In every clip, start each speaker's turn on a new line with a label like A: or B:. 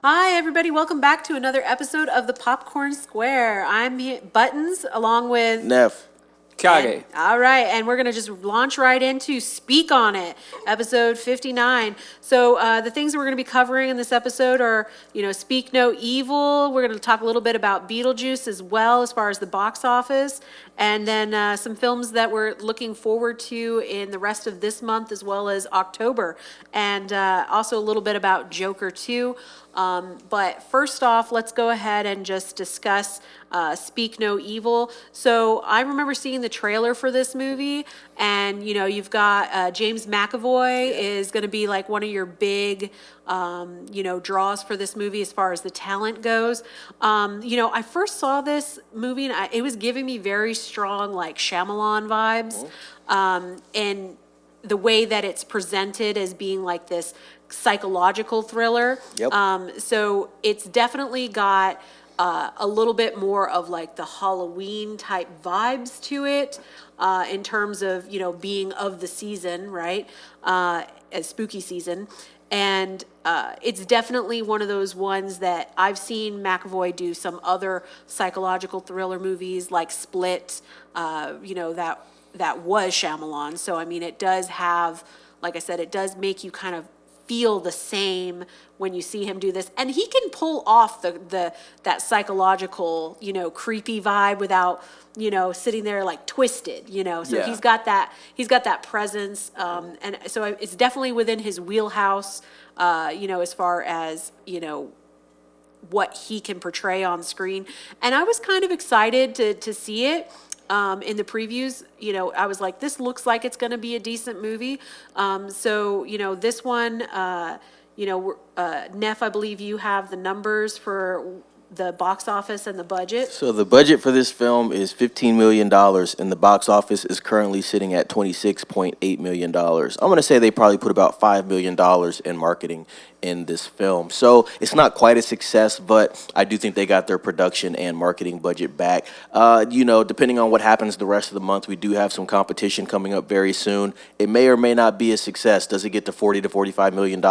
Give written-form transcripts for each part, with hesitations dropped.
A: Hi, everybody. Welcome back to another episode of the Popcorn Square. Buttons along with
B: Neff.
C: Kage.
A: All right, and we're going to just launch right into Speak on It, episode 59. So the things that we're going to be covering in this episode are, Speak No Evil. We're going to talk a little bit about Beetlejuice as well as far as the box office, and then some films that we're looking forward to in the rest of this month as well as October, and also a little bit about Joker 2. But first off, let's go ahead and just discuss Speak No Evil. So I remember seeing the trailer for this movie, and you've got James McAvoy is going to be like one of your big draws for this movie as far as the talent goes. I first saw this movie and it was giving me very strong like Shyamalan vibes, and the way that it's presented as being like this psychological thriller.
B: Yep.
A: So it's definitely got a little bit more of like the Halloween type vibes to it, in terms of, being of the season, right? As spooky season. And it's definitely one of those ones that I've seen McAvoy do some other psychological thriller movies like Split, that was Shyamalan. So, I mean, it does have, like I said, it does make you kind of feel the same when you see him do this. And he can pull off that psychological, creepy vibe without, sitting there like twisted, So
C: Yeah.
A: he's got that presence. And so it's definitely within his wheelhouse, as far as, what he can portray on screen. And I was kind of excited to see it. In the previews, I was like, this looks like it's going to be a decent movie. So, this one, Neff, I believe you have the numbers for the box office and the budget.
B: So the budget for this film is $15 million, and the box office is currently sitting at $26.8 million. I'm going to say they probably put about $5 million in marketing in this film. So it's not quite a success, but I do think they got their production and marketing budget back. Depending on what happens the rest of the month, we do have some competition coming up very soon. It may or may not be a success. Does it get to $40 to $45 million?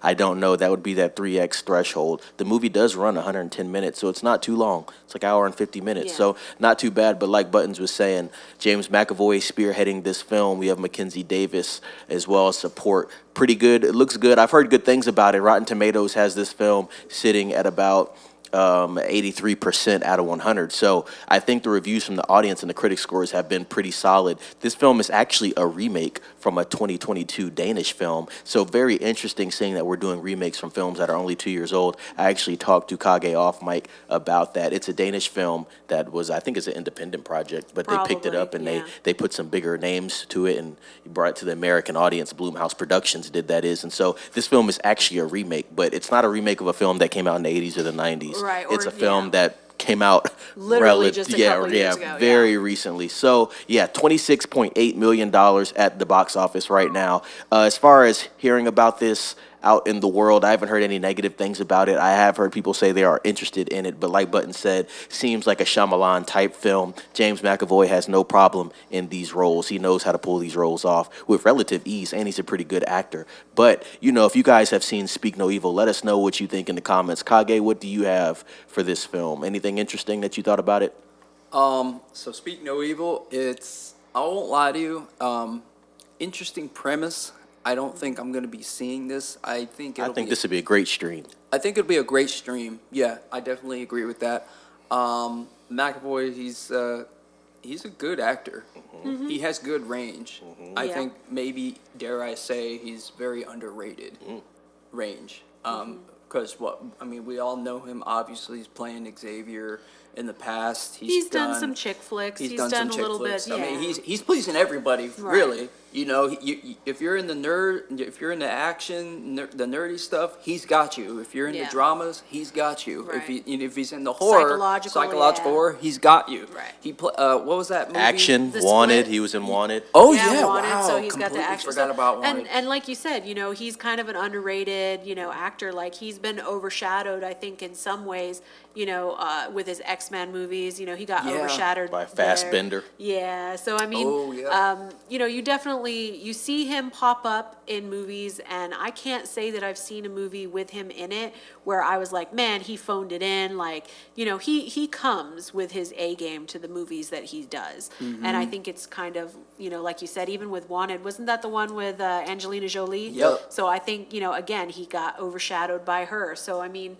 B: I don't know. That would be that 3X threshold. The movie does run 110 minutes, so it's not too long. It's like an hour and 50 minutes,
A: Yeah.
B: so not too bad. But like Buttons was saying, James McAvoy spearheading this film. We have Mackenzie Davis as well as support. Pretty good. It looks good. I've heard good things about it. Rotten Tomatoes has this film sitting at about 83% out of 100. So I think the reviews from the audience and the critic scores have been pretty solid. This film is actually a remake from a 2022 Danish film. So very interesting seeing that we're doing remakes from films that are only 2 years old. I actually talked to Kage off mic about that. It's a Danish film that was, I think it's an independent project, but they picked it up and
A: Probably, yeah.
B: they put some bigger names to it and brought it to the American audience. Blumhouse Productions did that is. And so this film is actually a remake, but it's not a remake of a film that came out in the 80s or the 90s.
A: Right,
B: It's
A: or-
B: a film
A: yeah.
B: that came out
A: Literally just a couple years ago,
B: very
A: yeah.
B: recently. So yeah, $26.8 million at the box office right now. As far as hearing about this out in the world, I haven't heard any negative things about it. I have heard people say they are interested in it, but like Button said, seems like a Shyamalan type film. James McAvoy has no problem in these roles. He knows how to pull these roles off with relative ease, and he's a pretty good actor. But, if you guys have seen Speak No Evil, let us know what you think in the comments. Kage, what do you have for this film? Anything interesting that you thought about it?
C: So Speak No Evil, I won't lie to you, interesting premise. I don't think I'm going to be seeing this. I think
B: This would be a great stream.
C: I think it'll be a great stream. Yeah, I definitely agree with that. McAvoy, he's a good actor.
A: Mm-hmm.
C: He has good range. I
A: Yeah.
C: think maybe, dare I say, he's very underrated range. Because we all know him. Obviously, he's playing Xavier in the past.
A: He's done some chick flicks. He's done
C: some
A: a
C: chick
A: little
C: flicks.
A: bit, yeah.
C: He's pleasing everybody,
A: Right.
C: really. If you're in if you're in the action, the nerdy stuff, he's got you. If you're in
A: Yeah.
C: the dramas, he's got you.
A: Right.
C: If he's in the horror,
A: Psychological, yeah.
C: horror, he's got you.
A: Right.
C: What was that movie?
B: Action,
A: The
B: Wanted.
A: Split.
B: He was in Wanted.
C: Oh
A: Yeah,
C: yeah,
A: Wanted,
C: wow.
A: so he's got the
C: Completely
A: action
C: forgot
A: stuff.
C: about Wanted.
A: And like you said, he's kind of an underrated, actor. Like he's been overshadowed, I think, in some ways, with his X-Men movies. He got
C: Yeah.
A: overshadowed
B: By
A: there.
B: Fassbender.
A: Yeah, so I mean,
C: Oh, yeah.
A: you see him pop up in movies, and I can't say that I've seen a movie with him in it where I was like, man, he phoned it in. Like, he comes with his A game to the movies that he does. And I think it's kind of, like you said, even with Wanted, wasn't that the one with Angelina Jolie?
C: Yep.
A: So I think, again, he got overshadowed by her. So, I mean,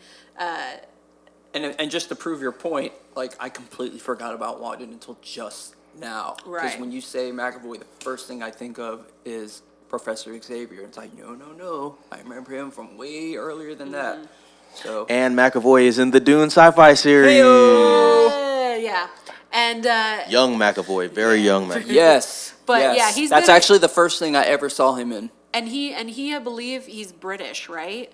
C: And just to prove your point, like, I completely forgot about Wanted until just now. Because
A: Right.
C: when you say McAvoy, the first thing I think of is Professor Xavier. It's like, no. I remember him from way earlier than that. So,
B: And McAvoy is in the Dune sci-fi series.
A: yeah. And,
B: Young McAvoy, very young McAvoy.
C: yes.
A: But,
C: yes.
A: yeah, he's
C: That's
A: been-
C: actually the first thing I ever saw him in.
A: and he, I believe he's British, right?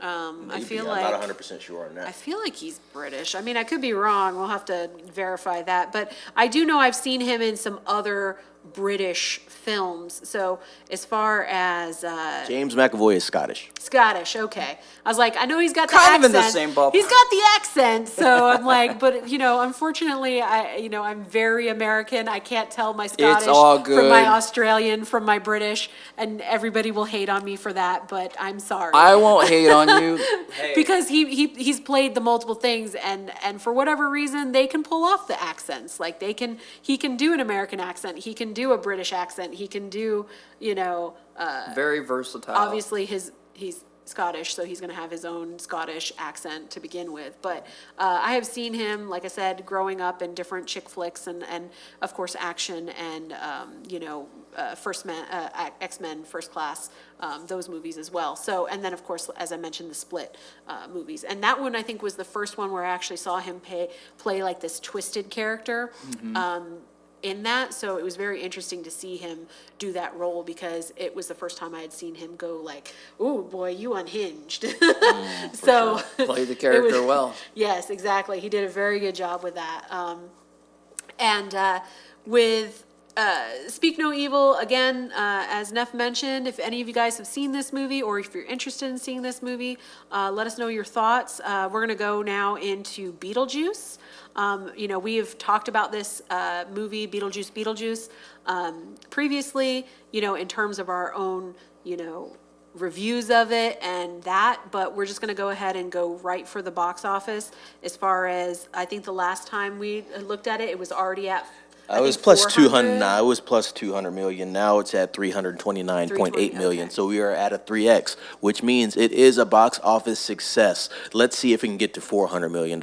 A: I
B: Maybe,
A: feel
B: I'm
A: like.
B: not 100% sure on
A: I
B: that.
A: feel like he's British. I mean, I could be wrong. We'll have to verify that. But I do know I've seen him in some other British films. So as far as
B: James McAvoy is Scottish.
A: Scottish, okay. I was like, I know he's got the
C: Kind of
A: accent.
C: in the same ballpark.
A: He's got the accent, so I'm like, but unfortunately, I'm very American. I can't tell my Scottish
C: all
A: from my
C: good.
A: Australian, from my British, and everybody will hate on me for that. But I'm sorry.
C: I won't hate on you.
A: Because he's played the multiple things, and for whatever reason they can pull off the accents. Like he can do an American accent, he can do a British accent, he can do
C: Very versatile.
A: obviously he's Scottish, so he's going to have his own Scottish accent to begin with. But I have seen him, like I said, growing up in different chick flicks and of course action and X-Men First Class, those movies as well. So, and then of course, as I mentioned, the Split movies. And that one I think was the first one where I actually saw him play like this twisted character. In that, so it was very interesting to see him do that role because it was the first time I had seen him go like, "Oh boy, you unhinged." So
C: Play the
A: it
C: character
A: was-
C: well.
A: Yes, exactly. He did a very good job with that. And with Speak No Evil, again, as Neff mentioned, if any of you guys have seen this movie or if you're interested in seeing this movie, let us know your thoughts. We're going to go now into Beetlejuice. We have talked about this movie, Beetlejuice Beetlejuice, previously, in terms of our own, reviews of it and that, but we're just going to go ahead and go right for the box office. As far as, I think the last time we looked at it, it was already at
B: I was
A: think
B: plus 200.
A: 400.
B: Nah, it was plus 200 million. Now it's at 329.8 million.
A: okay.
B: So we are at a 3x, which means it is a box office success. Let's see if we can get to $400 million.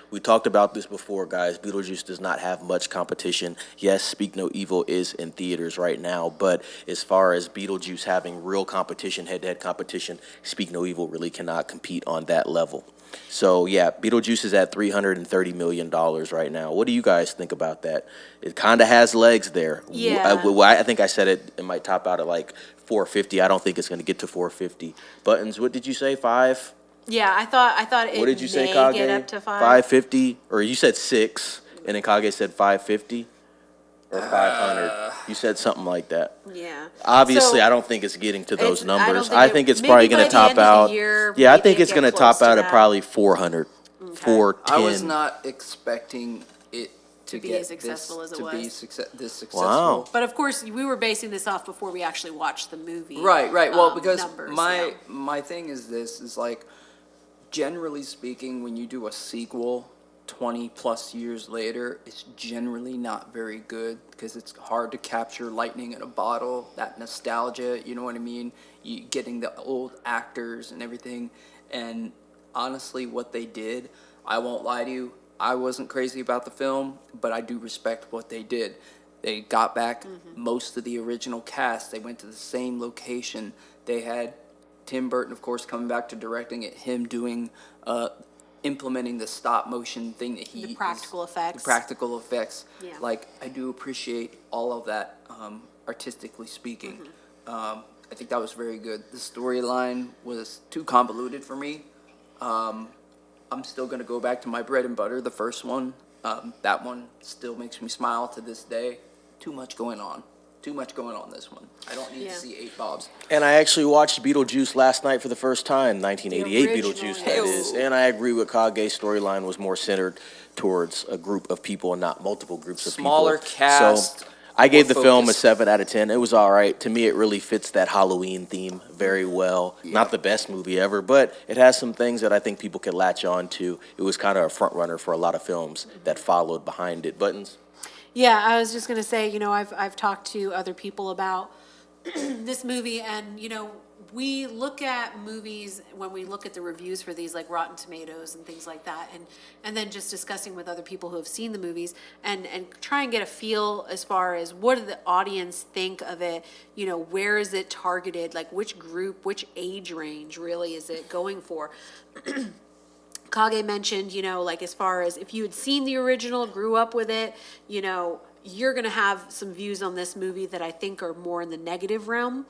B: We talked about this before, guys. Beetlejuice does not have much competition. Yes, Speak No Evil is in theaters right now, but as far as Beetlejuice having real competition, head-to-head competition, Speak No Evil really cannot compete on that level. So, yeah, Beetlejuice is at $330 million right now. What do you guys think about that? It kind of has legs there.
A: Yeah.
B: I think I said it might top out at like 450. I don't think it's going to get to 450. Buttons, what did you say, 5?
A: Yeah, I thought it
B: What did you say,
A: may
B: Kage?
A: get up to 5.
B: 550? Or you said 6, and then Kage said 550? Or 500? You said something like that.
A: Yeah.
B: Obviously,
A: So-
B: I don't think it's getting to those
A: It's- I don't
B: numbers.
A: think
B: I
A: it-
B: think it's
A: maybe
B: probably
A: by
B: going to
A: the end
B: top
A: of the
B: out.
A: year,
B: Yeah, I
A: maybe
B: think
A: it
B: it's going to
A: get close
B: top out
A: to
B: at
A: that.
B: probably 400, 410.
C: I was not expecting it to
A: be
C: get
A: as successful
C: this,
A: as it
C: to be
A: was.
C: this successful.
B: Wow.
A: But of course, we were basing this off before we actually watched the movie.
C: Right. Well, because
A: numbers,
C: my thing is like, generally speaking, when you do a sequel 20 plus years later, it's generally not very good because it's hard to capture lightning in a bottle, that nostalgia, you know what I mean? You getting the old actors and everything. And honestly, what they did, I won't lie to you, I wasn't crazy about the film, but I do respect what they did. They got back most of the original cast. They went to the same location. They had Tim Burton, of course, coming back to directing it, him doing, implementing the stop motion thing that he
A: The practical effects.
C: The practical effects.
A: Yeah.
C: Like, I do appreciate all of that, artistically speaking. I think that was very good. The storyline was too convoluted for me. I'm still going to go back to my bread and butter, the first one. That one still makes me smile to this day. Too much going on. too much going on this one. I don't need
A: Yeah.
C: to see 8 Bobs.
B: And I actually watched Beetlejuice last night for the first time, 1988
A: The original,
B: Beetlejuice,
A: yeah.
B: that is. And I agree with Kage's storyline was more centered towards a group of people and not multiple groups of people.
C: Smaller cast,
B: So I gave
C: more
B: the film a
C: focused.
B: 7 out of 10. It was all right. To me, it really fits that Halloween theme very well.
C: Yeah.
B: Not the best movie ever, but it has some things that I think people could latch on to. It was kind of a front runner for a lot of films that followed behind it. Buttons?
A: Yeah, I was just gonna say, I've talked to other people about this movie, and we look at movies when we look at the reviews for these, like Rotten Tomatoes and things like that, and then just discussing with other people who have seen the movies, and try and get a feel as far as what did the audience think of it. Where is it targeted? Like which group, which age range really is it going for? Kage mentioned, like as far as if you had seen the original, grew up with it, you're going to have some views on this movie that I think are more in the negative realm,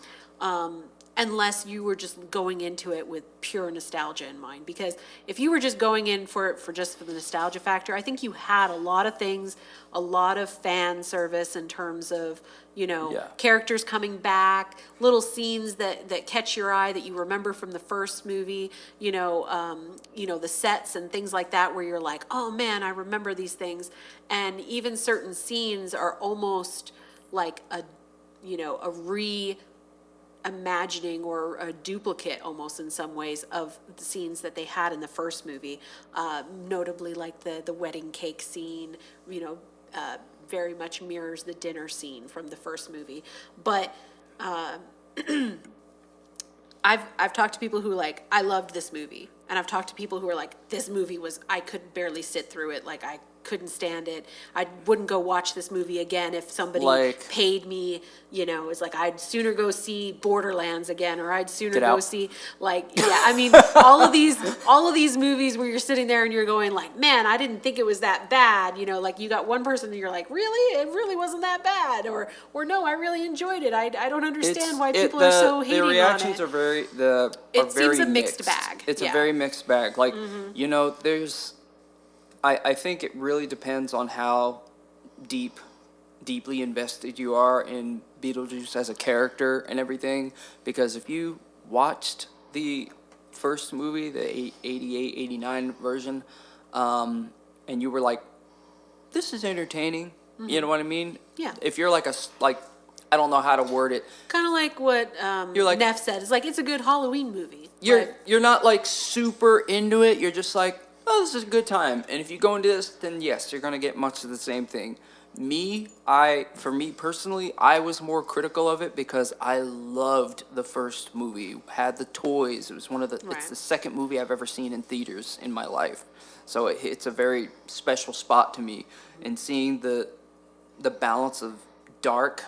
A: unless you were just going into it with pure nostalgia in mind. Because if you were just going in for the nostalgia factor, I think you had a lot of things, a lot of fan service in terms of, characters coming back, little scenes that catch your eye that you remember from the first movie, the sets and things like that where you're like, oh man, I remember these things. And even certain scenes are almost like a reimagining or a duplicate almost in some ways of the scenes that they had in the first movie, notably like the wedding cake scene, very much mirrors the dinner scene from the first movie. But I've talked to people who like, I loved this movie. And I've talked to people who are like, this movie I could barely sit through it. Like I couldn't stand it. I wouldn't go watch this movie again if somebody paid me, it's like I'd sooner go see Borderlands again, or I'd sooner go see all of these movies where you're sitting there and you're going like, man, I didn't think it was that bad. Like you got one person and you're like, really? It really wasn't that bad. Or no, I really enjoyed it. I don't understand why people are so hating on it.
C: The reactions are very
A: It seems a mixed bag.
C: It's a very mixed bag. Like, there's I think it really depends on how deeply invested you are in Beetlejuice as a character and everything. Because if you watched the first movie, the 88, 89 version, and you were like, this is entertaining, you know what I mean?
A: Yeah.
C: If you're like I don't know how to word it.
A: Kind of like what Neff said. It's like, it's a good Halloween movie.
C: You're not like super into it. You're just like, oh, this is a good time. And if you go into this, then yes, you're going to get much of the same thing. For me personally, I was more critical of it because I loved the first movie. Had the toys. It was it's the second movie I've ever seen in theaters in my life. So it's a very special spot to me. And seeing the balance of dark,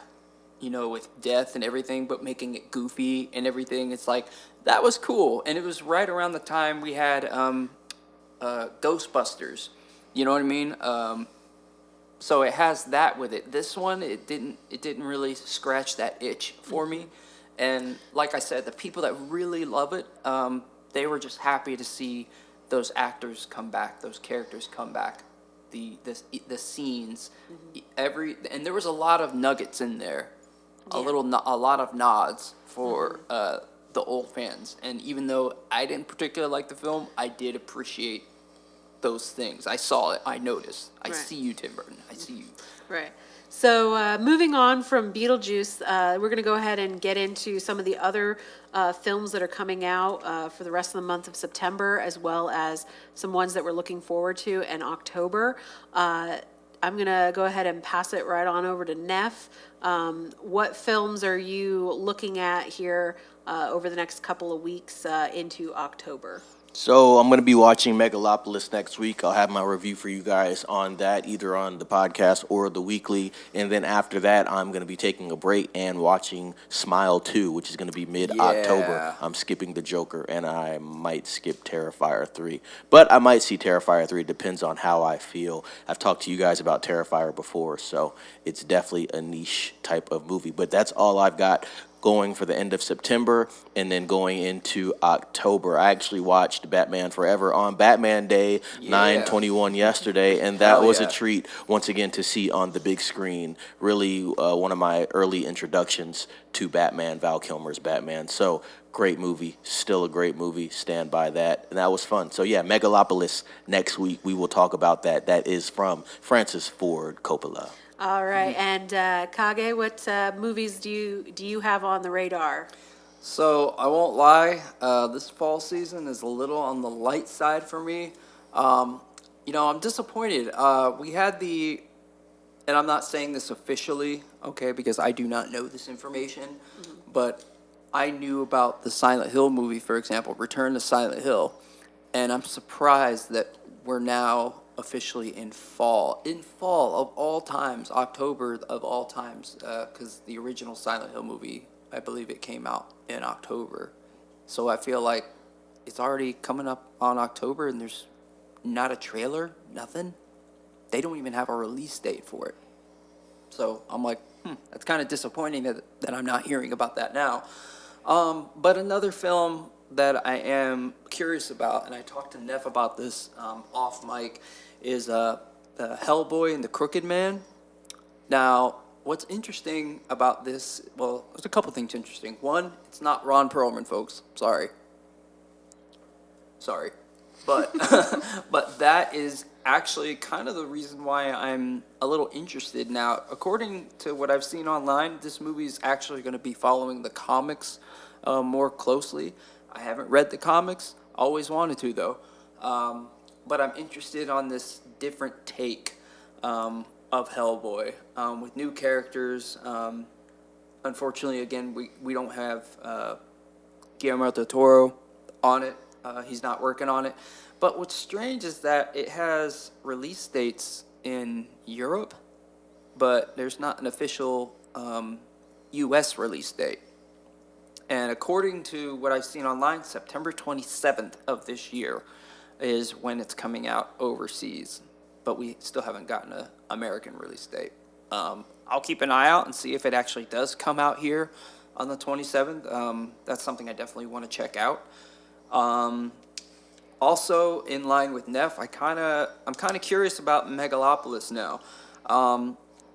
C: with death and everything, but making it goofy and everything, it's like, that was cool. And it was right around the time we had Ghostbusters, you know what I mean? So it has that with it. This one, it didn't really scratch that itch for me. And like I said, the people that really love it, they were just happy to see those actors come back, those characters come back, the scenes, and there was a lot of nuggets in there, a lot of nods for the old fans. And even though I didn't particularly like the film, I did appreciate those things. I saw it. I noticed. I see you, Tim Burton. I see you.
A: Right. So moving on from Beetlejuice, we're going to go ahead and get into some of the other films that are coming out for the rest of the month of September, as well as some ones that we're looking forward to in October. I'm going to go ahead and pass it right on over to Neff. What films are you looking at here over the next couple of weeks into October?
B: So I'm going to be watching Megalopolis next week. I'll have my review for you guys on that, either on the podcast or the weekly. And then after that, I'm going to be taking a break and watching Smile 2, which is going to be mid-October.
C: Yeah.
B: I'm skipping The Joker, and I might skip Terrifier 3. But I might see Terrifier 3. It depends on how I feel. I've talked to you guys about Terrifier before, so it's definitely a niche type of movie. But that's all I've got going for the end of September, and then going into October. I actually watched watched Batman Forever on Batman Day,
C: Yeah.
B: 9/21 yesterday, and that
C: Hell
B: was
C: yeah.
B: a treat once again to see on the big screen. Really one of my early introductions to Batman, Val Kilmer's Batman. So great movie, still a great movie. Stand by that, and that was fun. So yeah, Megalopolis next week. We will talk about that. That is from Francis Ford Coppola.
A: All right, and Kage, what movies do you have on the radar?
C: So I won't lie, this fall season is a little on the light side for me. I'm disappointed. We had and I'm not saying this officially, okay, because I do not know this information, but I knew about the Silent Hill movie, for example, Return to Silent Hill, and I'm surprised that we're now officially in fall. In fall of all times, October of all times, because the original Silent Hill movie, I believe it came out in October. So I feel like it's already coming up on October and there's not a trailer, nothing. They don't even have a release date for it. So I'm like, that's kind of disappointing that I'm not hearing about that now. But another film that I am curious about, and I talked to Neff about this off mic, is Hellboy and the Crooked Man. Now, what's interesting about this, well, there's a couple things interesting. One, it's not Ron Perlman, folks. Sorry. But but that is actually kind of the reason why I'm a little interested. Now, according to what I've seen online, this movie is actually going to be following the comics more closely. I haven't read the comics. Always wanted to, though. But I'm interested on this different take of Hellboy with new characters. Unfortunately, again, we don't have Guillermo del Toro on it. He's not working on it. But what's strange is that it has release dates in Europe, but there's not an official U.S. release date. And according to what I've seen online, September 27th of this year is when it's coming out overseas. But we still haven't gotten an American release date. I'll keep an eye out and see if it actually does come out here on the 27th. That's something I definitely want to check out. Also, in line with Neff, I'm kind of curious about Megalopolis now.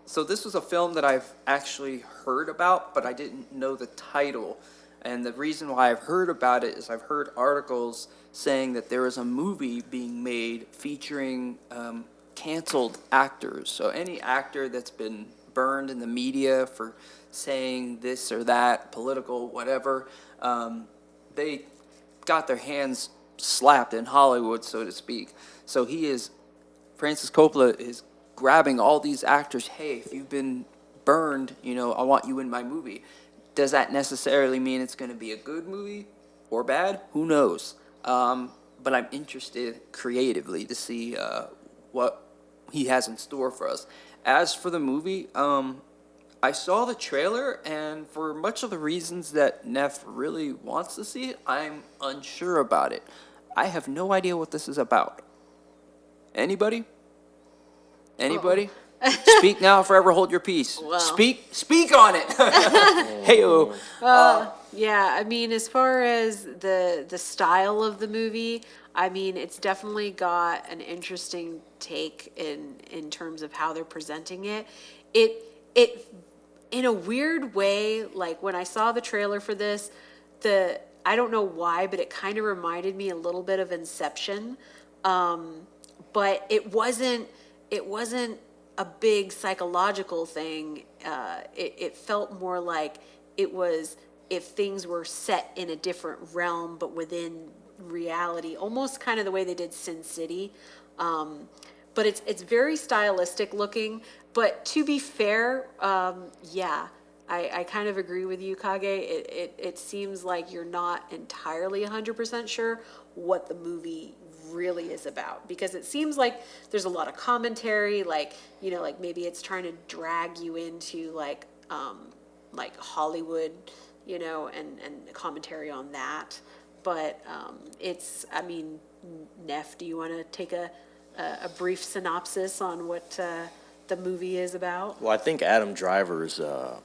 C: So this was a film that I've actually heard about, but I didn't know the title. And the reason why I've heard about it is I've heard articles saying that there is a movie being made featuring canceled actors. So any actor that's been burned in the media for saying this or that, political, whatever, they got their hands slapped in Hollywood, so to speak. So Francis Coppola is grabbing all these actors. Hey, if you've been burned, I want you in my movie. Does that necessarily mean it's going to be a good movie or bad? Who knows? But I'm interested creatively to see what he has in store for us. As for the movie, I saw the trailer, and for much of the reasons that Neff really wants to see it, I'm unsure about it. I have no idea what this is about. Anybody? Anybody? Speak now, forever hold your peace.
A: Well.
C: Speak on it. Hey-o.
A: Yeah, I mean, as far as the style of the movie, I mean, it's definitely got an interesting take in terms of how they're presenting it. It in a weird way, like when I saw the trailer for this, I don't know why, but it kind of reminded me a little bit of Inception. But it wasn't a big psychological thing. It felt more like it was if things were set in a different realm, but within reality, almost kind of the way they did Sin City. But it's very stylistic looking. But to be fair, yeah, I kind of agree with you, Kage. It seems like you're not entirely 100% sure what the movie really is about, because it seems like there's a lot of commentary, like maybe it's trying to drag you into like Hollywood, and commentary on that. But I mean, Neff, do you want to take a brief synopsis on what the movie is about?
B: Well, I think Adam Driver's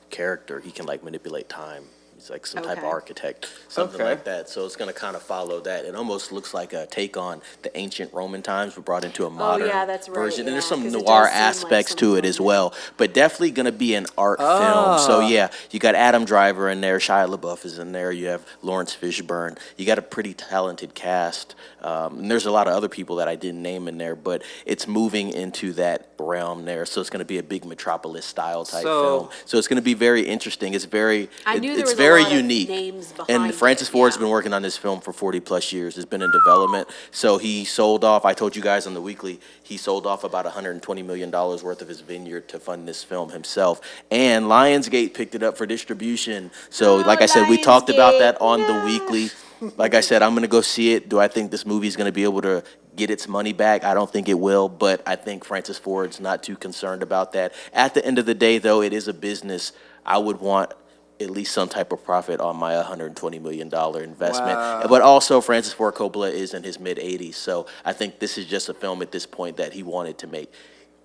B: character, he can like manipulate time. He's like some type of
A: Okay.
B: architect, something
C: Okay.
B: like that. So it's going to kind of follow that. It almost looks like a take on the ancient Roman times, but brought into a modern
A: yeah, that's right,
B: version. And there's
A: yeah,
B: some
A: 'cause it
B: noir
A: does seem like
B: aspects
A: some
B: to it as
A: Roman.
B: well. But definitely going to be an art film. So yeah, you got Adam Driver in there, Shia LaBeouf is in there. You have Lawrence Fishburne. You got a pretty talented cast. And there's a lot of other people that I didn't name in there, but it's moving into that realm there. So it's going to be a big Metropolis style type film. So it's going to be very interesting. It's very,
A: I knew there
B: it's
A: was
B: very
A: a lot
B: unique.
A: of names behind
B: And Francis
A: it,
B: Ford's
A: yeah.
B: been working on this film for 40 plus years. It's been in development. So he sold off, I told you guys on the weekly, he sold off about $120 million worth of his vineyard to fund this film himself. And Lionsgate picked it up for distribution. So like I said, we talked about that on the weekly. Like I said, I'm going to go see it. Do I think this movie is going to be able to get its money back? I don't think it will, but I think Francis Ford's not too concerned about that. At the end of the day, though, it is a business. I would want at least some type of profit on my $120 million investment.
C: Wow.
B: But also, Francis Ford Coppola is in his mid-80s, so I think this is just a film at this point that he wanted to make.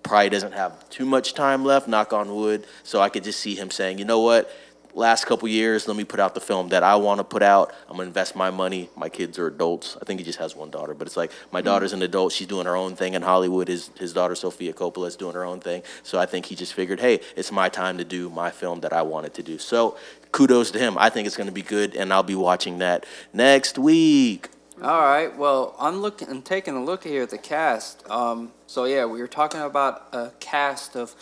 B: Probably doesn't have too much time left, knock on wood, so I could just see him saying, you know what, last couple years, let me put out the film that I want to put out. I'm going to invest my money. My kids are adults. I think he just has one daughter, but it's like my daughter's an adult. She's doing her own thing in Hollywood. His daughter, Sofia Coppola, is doing her own thing. So I think he just figured, hey, it's my time to do my film that I wanted to do. So kudos to him. I think it's going to be good, and I'll be watching that next week.
C: All right. Well, I'm taking a look here at the cast. So yeah, we were talking about a cast of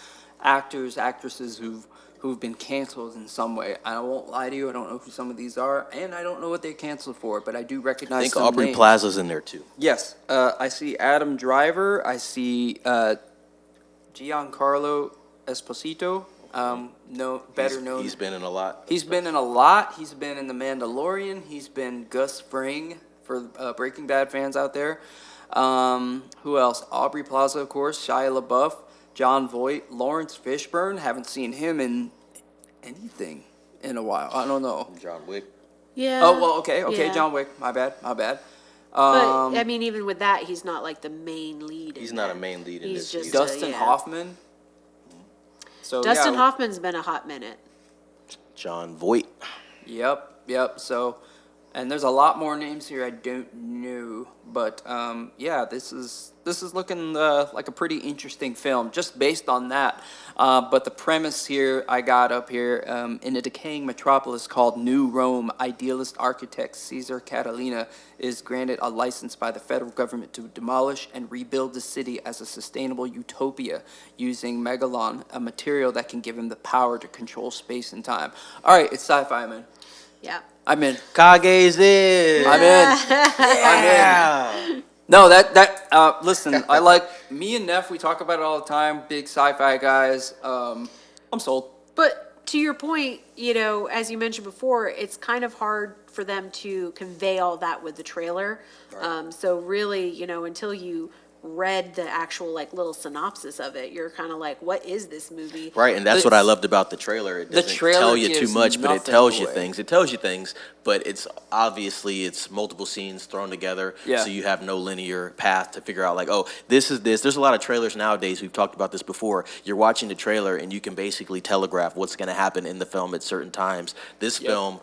C: actors, actresses who've been canceled in some way. I won't lie to you. I don't know who some of these are, and I don't know what they canceled for, but I do recognize
B: I think
C: some
B: Aubrey
C: names.
B: Plaza's in there, too.
C: Yes. I see Adam Driver. I see Giancarlo Esposito. Better known.
B: He's been in a lot.
C: He's been in a lot. He's been in The Mandalorian. He's been Gus Fring for Breaking Bad fans out there. Who else? Aubrey Plaza, of course. Shia LaBeouf. John Voight. Lawrence Fishburne. Haven't seen him in anything in a while. I don't know.
B: John Wick.
A: Yeah.
C: Oh, well, okay.
A: Yeah.
C: John Wick. My bad.
A: But, I mean, even with that, he's not like the main lead.
B: He's
A: in
B: not
A: that.
B: a main lead in
A: He's
B: this
A: just
B: either.
C: Dustin
A: yeah.
C: Hoffman. So
A: Dustin
C: yeah,
A: Hoffman's been a hot minute.
B: John Voight.
C: Yep. So, and there's a lot more names here I don't know, but yeah, this is looking like a pretty interesting film just based on that. But the premise here I got up here in a decaying metropolis called New Rome, idealist architect Caesar Catalina is granted a license by the federal government to demolish and rebuild the city as a sustainable utopia using megalon, a material that can give him the power to control space and time. All right, it's sci-fi, man.
A: Yeah.
C: I'm in.
B: Kage's in.
C: I'm in. No, listen, I like, me and Neff, we talk about it all the time, big sci-fi guys. I'm sold.
A: But to your point, as you mentioned before, it's kind of hard for them to convey all that with the trailer. So really, until you read the actual little synopsis of it, you're kind of like, what is this movie?
B: Right, and that's what I loved about the trailer. It doesn't
C: trailer
B: tell you too
C: gives
B: much, but it
C: nothing
B: tells you
C: away.
B: things. It tells you things, but it's multiple scenes thrown together,
C: Yeah.
B: so you have no linear path to figure out this is this. There's a lot of trailers nowadays. We've talked about this before. You're watching the trailer and you can basically telegraph what's going to happen in the film at certain times. This film,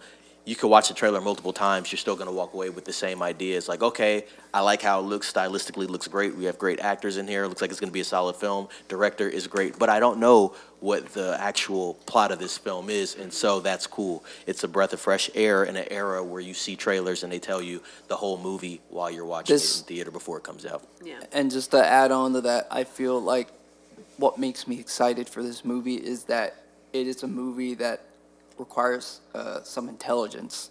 B: you could watch the trailer multiple times. You're still going to walk away with the same idea. It's like, okay, I like how it looks. Stylistically, looks great. We have great actors in here. It looks like it's going to be a solid film. Director is great. But I don't know what the actual plot of this film is, and so that's cool. It's a breath of fresh air in an era where you see trailers and they tell you the whole movie while you're watching it in theater before it comes out.
A: Yeah.
C: And just to add on to that, I feel like what makes me excited for this movie is that it is a movie that requires some intelligence,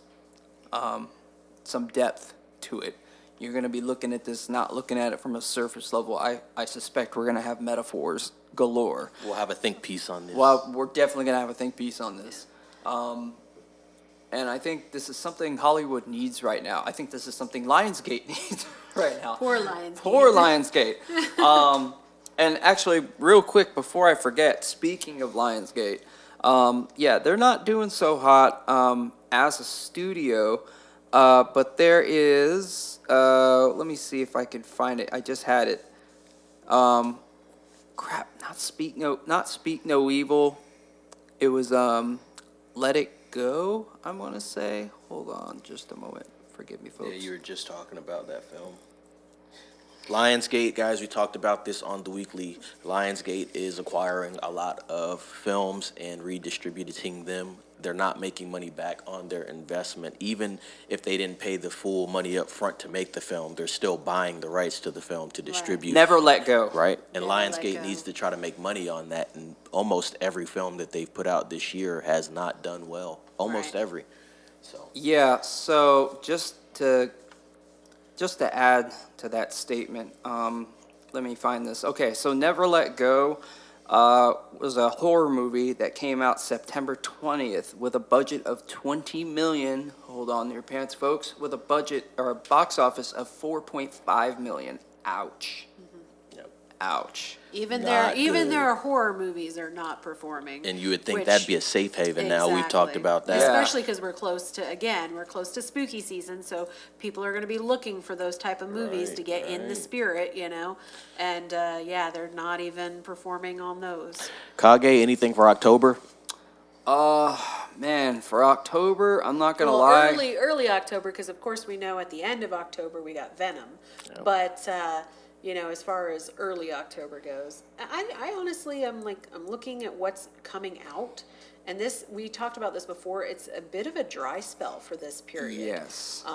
C: some depth to it. You're going to be looking at this, not looking at it from a surface level. I suspect we're going to have metaphors galore.
B: We'll have a think piece on this.
C: Well, we're definitely going to have a think piece on this. And I think this is something Hollywood needs right now. I think this is something Lionsgate needs right now.
A: Poor Lionsgate.
C: Poor Lionsgate. And actually, real quick, before I forget, speaking of Lionsgate, yeah, they're not doing so hot as a studio, but there is, let me see if I can find it. I just had it. Not Speak No Evil. It was Let It Go, I want to say. Hold on just a moment. Forgive me, folks.
B: Yeah, you were just talking about that film. Lionsgate, guys, we talked about this on the weekly. Lionsgate is acquiring a lot of films and redistributing them. They're not making money back on their investment. Even if they didn't pay the full money up front to make the film, they're still buying the rights to the film to distribute.
C: Never let go.
B: Right? And
A: Never let
B: Lionsgate
A: go.
B: needs to try to make money on that. And almost every film that they've put out this year has not done well. Almost
A: Right.
B: every. So.
C: Yeah, so just to add to that statement, let me find this. Okay, so Never Let Go was a horror movie that came out September 20th with a budget of 20 million. Hold on to your pants, folks. With a budget or a box office of 4.5 million. Ouch.
B: Yep.
C: Ouch.
A: Even
B: Not good.
A: their horror movies are not performing.
B: And you would think
A: which-
B: that'd be a safe haven now. We've talked
A: Exactly.
B: about that.
C: Yeah.
A: Especially because we're close to spooky season, so people are going to be looking for those type of movies to get in the spirit, and yeah, they're not even performing on those.
B: Kage, anything for October?
C: Man, for October, I'm not gonna
A: Well,
C: lie.
A: early October, because of course we know at the end of October we got Venom, but as far as early October goes, I honestly I'm looking at what's coming out, and we talked about this before. It's a bit of a dry spell for this period.
C: Yes.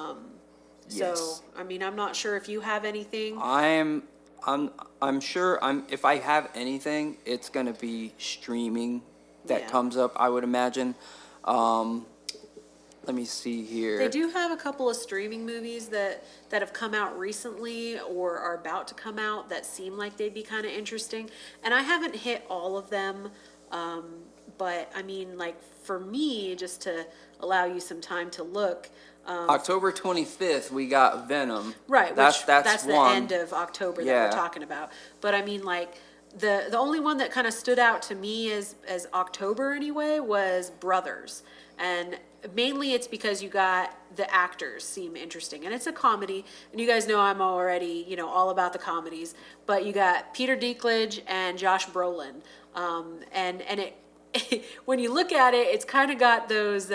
A: So I mean, I'm not sure if you have anything.
C: I'm sure if I have anything, it's gonna be streaming that
A: Yeah.
C: comes up, I would imagine. Let me see here.
A: They do have a couple of streaming movies that have come out recently or are about to come out that seem like they'd be kind of interesting. And I haven't hit all of them, but I mean, like for me, just to allow you some time to look.
C: October 25th, we got Venom.
A: Right,
C: That's
A: the
C: one.
A: end of October that
C: Yeah.
A: we're talking about. But I mean, like the only one that kind of stood out to me as October anyway was Brothers, and mainly it's because you got the actors seem interesting, and it's a comedy, and you guys know I'm already all about the comedies, but you got Peter Dinklage and Josh Brolin, and it when you look at it, it's kind of got those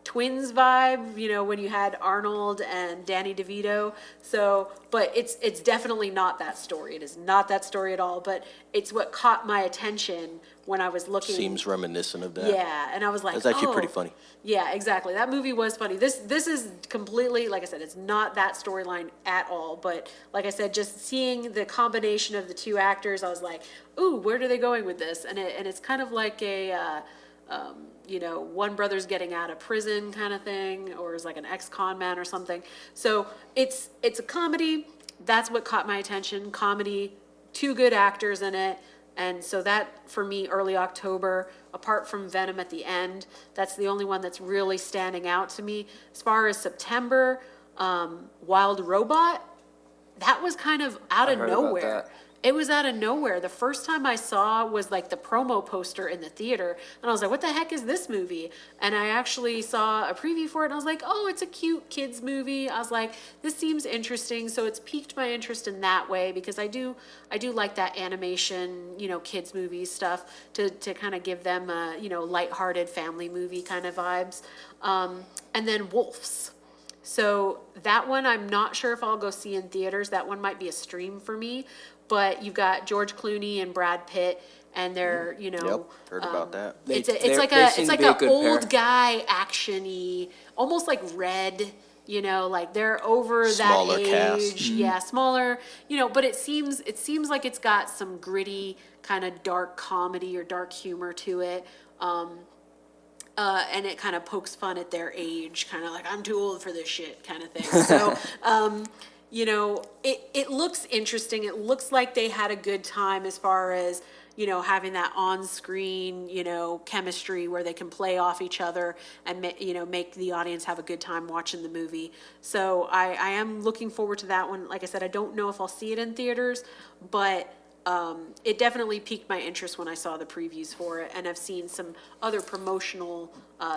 A: twins vibe, when you had Arnold and Danny DeVito. So, but it's definitely not that story. It is not that story at all, but it's what caught my attention when I was looking.
B: Seems reminiscent of that.
A: Yeah, and I was like,
B: That's actually
A: oh.
B: pretty funny.
A: Yeah, exactly. That movie was funny. This is completely, like I said, it's not that storyline at all. But like I said, just seeing the combination of the two actors, I was like, ooh, where are they going with this? And it's kind of like a, one brother's getting out of prison kind of thing, or is like an ex-con man or something. So it's a comedy. That's what caught my attention. Comedy, two good actors in it. And so that, for me, early October, apart from Venom at the end, that's the only one that's really standing out to me. As far as September, Wild Robot, that was kind of out of
C: heard about
A: nowhere.
C: that.
A: It was out of nowhere. The first time I saw was like the promo poster in the theater, and I was like, what the heck is this movie? And I actually saw a preview for it, and I was like, oh, it's a cute kids movie. I was like, this seems interesting. So it's piqued my interest in that way, because I do like that animation, kids movies stuff to kind of give them lighthearted family movie kind of vibes. And then Wolves. So that one, I'm not sure if I'll go see in theaters. That one might be a stream for me. But you've got George Clooney and Brad Pitt, and they're
B: Yep, heard about that.
A: It's
C: They
A: like
C: seem to
A: a
C: be a good
A: old
C: pair.
A: guy action-y, almost like Red. Like they're over
B: Smaller
A: that age.
B: cast.
A: Yeah, smaller. But it seems like it's got some gritty kind of dark comedy or dark humor to it. And it kind of pokes fun at their age, kind of like, I'm too old for this shit kind of thing. So, it looks interesting. It looks like they had a good time as far as, having that on-screen, chemistry where they can play off each other and, make the audience have a good time watching the movie. So I am looking forward to that one. Like I said, I don't know if I'll see it in theaters, but it definitely piqued my interest when I saw the previews for it, and I've seen some other promotional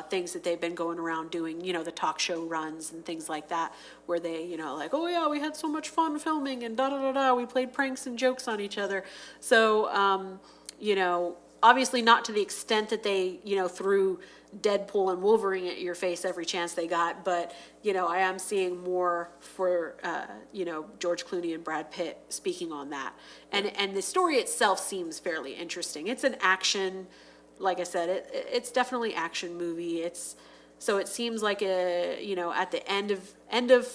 A: things that they've been going around doing, the talk show runs and things like that, where they, like, oh yeah, we had so much fun filming and da da da da, we played pranks and jokes on each other. So, obviously not to the extent that they, threw Deadpool and Wolverine at your face every chance they got, but, I am seeing more for, George Clooney and Brad Pitt speaking on that. And the story itself seems fairly interesting. It's an action, like I said, it's definitely action movie. So it seems like at the end of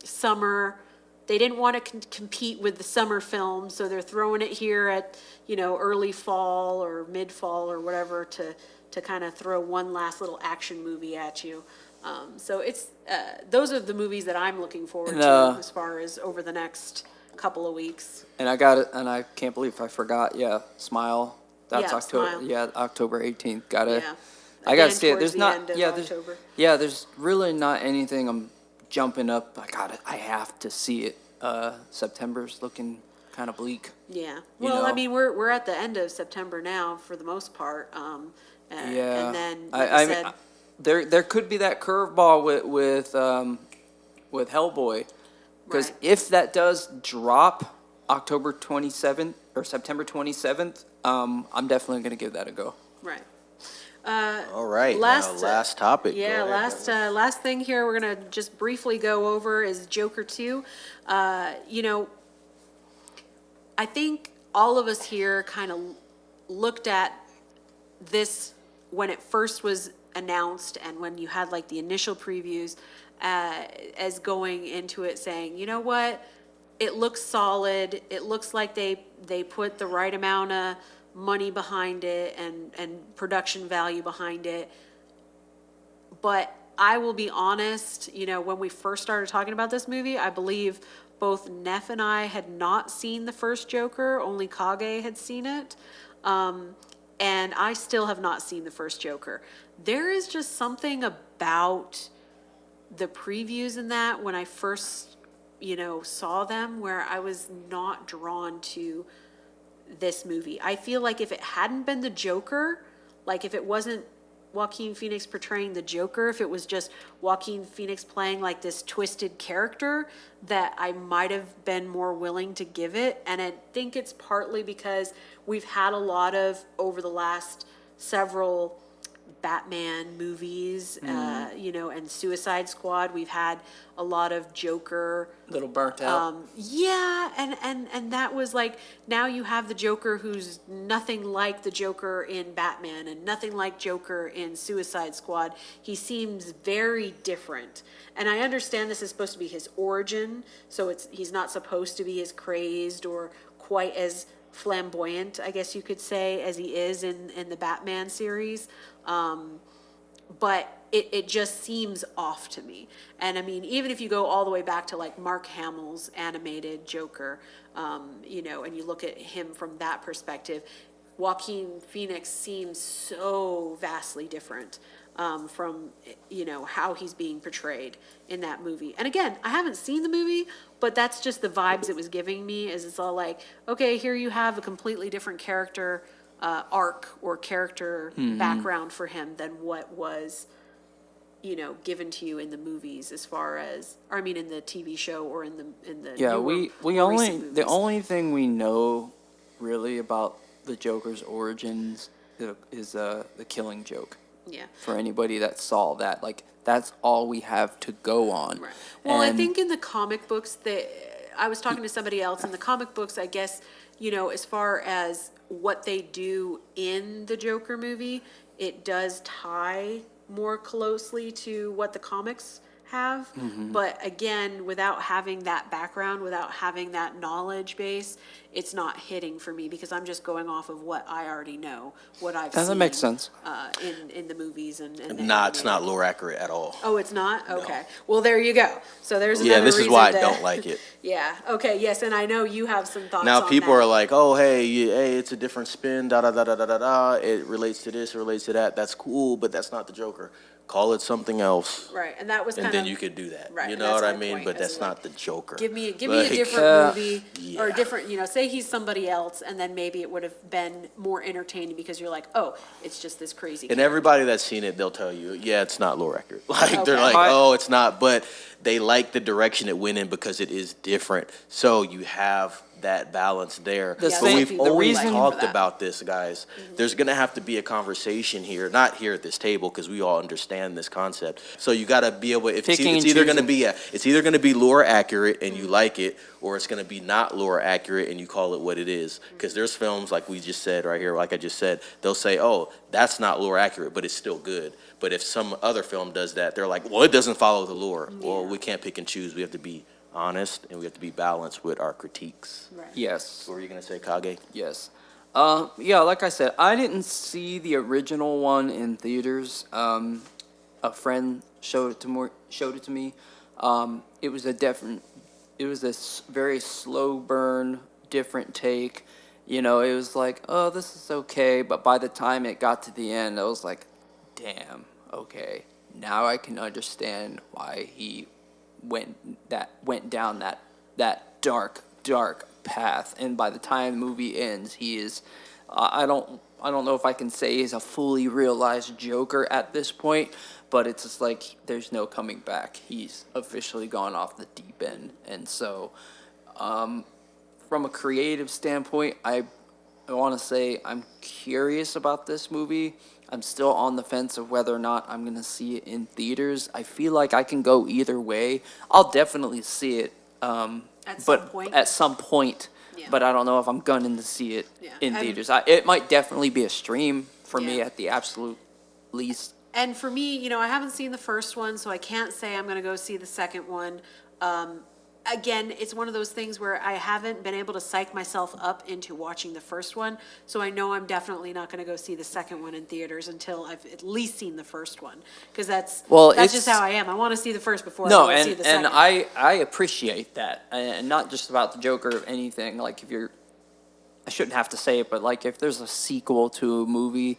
A: summer, they didn't want to compete with the summer film, so they're throwing it here at, early fall or mid-fall or whatever to kind of throw one last little action movie at you. So those are the movies that I'm looking forward to as far as over the next couple of weeks.
C: And I got it, and I can't believe I forgot. Yeah, Smile. That's
A: Yeah,
C: October.
A: Smile.
C: Yeah, October 18th. Gotta.
A: Yeah.
C: I gotta
A: Again,
C: see it.
A: towards
C: There's
A: the
C: not.
A: end of
C: Yeah,
A: October.
C: there's really not anything I'm jumping up. I have to see it. September's looking kind of bleak.
A: Yeah. Well, I
C: know.
A: mean, we're at the end of September now for the most part.
C: Yeah.
A: And then,
C: I
A: like I
C: mean,
A: said,
C: there could be that curveball with Hellboy, because
A: Right.
C: if that does drop October 27th or September 27th, I'm definitely gonna give that a go.
A: right.
B: All right,
A: Last-
B: now last topic. Go
A: Yeah,
B: ahead.
A: last thing here we're gonna just briefly go over is Joker 2. I think all of us here kind of looked at this when it first was announced and when you had like the initial previews as going into it saying, you know what, it looks solid. It looks like they put the right amount of money behind it and production value behind it. But I will be honest, when we first started talking about this movie, I believe both Neff and I had not seen the first Joker, only Kage had seen it. And I still have not seen the first Joker. There is just something about the previews in that when I first, saw them where I was not drawn to this movie. I feel like if it hadn't been the Joker, like if it wasn't Joaquin Phoenix portraying the Joker, if it was just Joaquin Phoenix playing like this twisted character, that I might have been more willing to give it. And I think it's partly because we've had a lot of, over the last several Batman movies, and Suicide Squad, we've had a lot of Joker.
C: Little burnt out.
A: Yeah, and that was like, now you have the Joker who's nothing like the Joker in Batman and nothing like Joker in Suicide Squad. He seems very different. And I understand this is supposed to be his origin, so he's not supposed to be as crazed or quite as flamboyant, I guess you could say, as he is in the Batman series. But it just seems off to me. And I mean, even if you go all the way back to like Mark Hamill's animated Joker, and you look at him from that perspective, Joaquin Phoenix seems so vastly different from, how he's being portrayed in that movie. And again, I haven't seen the movie, but that's just the vibes it was giving me, is it's all like, okay, here you have a completely different character arc or character background for him than what was, given to you in the movies, as far as, or I mean, in the TV show or in the
C: Yeah,
A: newer,
C: we
A: more
C: only
A: recent
C: the
A: movies.
C: only thing we know really about the Joker's origins is the Killing Joke.
A: Yeah.
C: For anybody that saw that, like, that's all we have to go on.
A: Right. Well, I
C: And-
A: think in the comic books I was talking to somebody else in the comic books, I guess, as far as what they do in the Joker movie, it does tie more closely to what the comics have. But again, without having that background, without having that knowledge base, it's not hitting for me because I'm just going off of what I already know, what I've seen.
C: That makes sense.
A: In the movies and the
B: Nah, it's
A: animated.
B: not lore accurate at all.
A: Oh, it's not? Okay. Well, there you go. So there's
B: Yeah,
A: another
B: this is
A: reason
B: why I
A: that-
B: don't like it.
A: Yeah, okay, yes, and I know you have some thoughts
B: Now
A: on
B: people
A: that.
B: are like, "Oh, hey, it's a different spin. Da da da da da da da. It relates to this, it relates to that. That's cool, but that's not the Joker. Call it something else,
A: Right, and that was kind
B: and
A: of.
B: then you could do that.
A: Right,
B: You
A: and
B: know
A: that's
B: what I
A: my
B: mean?
A: point,
B: But
A: is
B: that's
A: like,
B: not the Joker.
A: Give me a
B: Like,
A: different movie, or a
B: yeah.
A: different, say he's somebody else, and then maybe it would have been more entertaining because you're like, oh, it's just this crazy.
B: And everybody that's seen it, they'll tell you, yeah, it's not lore accurate. Like they're
A: Okay.
B: like,
C: My-
B: oh, it's not, but they like the direction it went in because it is different. So you have that balance there.
C: The
B: But
C: thing-
B: we've
C: the
B: always
C: reason-
B: talked about this, guys. There's going to have to be a conversation here, not here at this table, because we all understand this concept. So you got to be able, if it's,
C: Picking
B: it's
C: and
B: either going to
C: choosing.
B: be it's either going to be lore accurate and you like it, or it's going to be not lore accurate and you call it what it is. Because there's films like we just said right here, like I just said, they'll say, oh, that's not lore accurate, but it's still good. But if some other film does that, they're like, well, it doesn't follow the lore. Well, we can't pick and choose. We have to be honest and we have to be balanced with our critiques.
A: Right.
C: Yes.
B: What were you going to say, Kage?
C: Yes. Yeah, like I said, I didn't see the original one in theaters. A friend showed it to me. It was this very slow burn, different take. You know, it was like, oh, this is okay. But by the time it got to the end, I was like, damn, okay. Now I can understand why he went down that dark path. And by the time the movie ends, he is, I don't know if I can say he's a fully realized Joker at this point, but it's just like there's no coming back. He's officially gone off the deep end. And so, from a creative standpoint, I want to say I'm curious about this movie. I'm still on the fence of whether or not I'm going to see it in theaters. I feel like I can go either way. I'll definitely see it at some point.
A: Yeah.
C: But I don't know if I'm gunning to see it
A: Yeah.
C: in
A: And-
C: theaters. It might definitely be a stream for me
A: Yeah.
C: at the absolute least.
A: And for me, you know, I haven't seen the first one, so I can't say I'm gonna go see the second one. Again, it's one of those things where I haven't been able to psych myself up into watching the first one, so I know I'm definitely not gonna go see the second one in theaters until I've at least seen the first one, because that's just
C: it's-
A: how I am. I wanna see the first before I
C: No,
A: go see
C: and
A: the second.
C: I appreciate that, and not just about the Joker or anything. Like if you're, I shouldn't have to say it, but like if there's a sequel to a movie,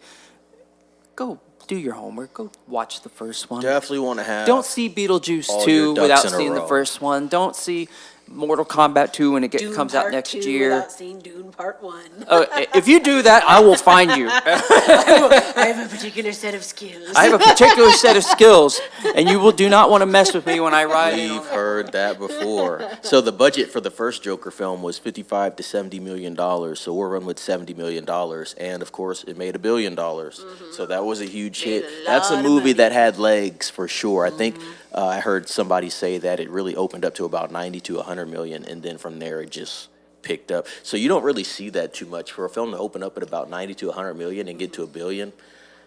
C: go do your homework. Go watch the first one.
B: Definitely want to have.
C: Don't see Beetlejuice
B: all
C: 2
B: your ducks
C: without
B: in a
C: seeing the
B: row.
C: first one. Don't see Mortal Kombat 2 when it
A: Dune
C: comes out
A: Part
C: next
A: 2
C: year.
A: Without seeing Dune Part 1.
C: If you do that, I will find you.
A: I have a particular set of skills.
C: I have a particular set of skills, and you do not want to mess with me when I ride in.
B: We've heard that before. So the budget for the first Joker film was $55 to $70 million. So we're running with $70 million. And of course, it made $1 billion. So that was a huge
A: Made
B: hit.
A: a
B: That's a
A: lot of
B: movie
A: money.
B: that had legs for sure. I think I heard somebody say that it really opened up to about 90 to 100 million. And then from there, it just picked up. So you don't really see that too much. For a film to open up at about 90 to 100 million and get to $1 billion,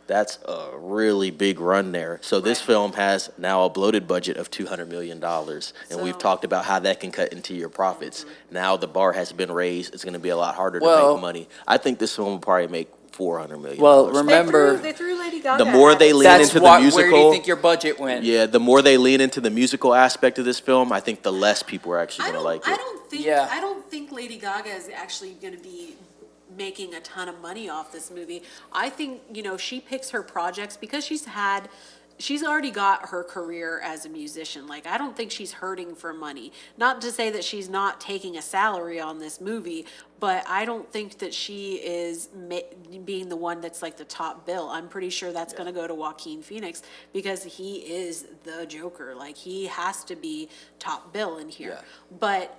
B: that's a really big run there. So this
A: Right.
B: film has now a bloated budget of $200 million. And we've
A: So-
B: talked about how that can cut into your profits. Now the bar has been raised. It's going to be a lot harder to
C: Well-
B: make money. I think this film will probably make $400 million.
C: Well,
A: They
C: remember,
A: threw Lady Gaga
B: the more
A: at
B: they
A: it.
B: lean
C: that's
B: into the
C: where do you
B: musical.
C: think your budget went?
B: Yeah, the more they lean into the musical aspect of this film, I think the less people are actually going to like it.
C: Yeah.
A: I don't think Lady Gaga is actually going to be making a ton of money off this movie. I think, you know, she picks her projects because she's already got her career as a musician. Like, I don't think she's hurting for money. Not to say that she's not taking a salary on this movie, but I don't think that she is being the one that's like the top bill. I'm pretty sure that's going to go to Joaquin Phoenix because he is the Joker. Like, he has to be top bill in here.
C: Yeah.
A: But,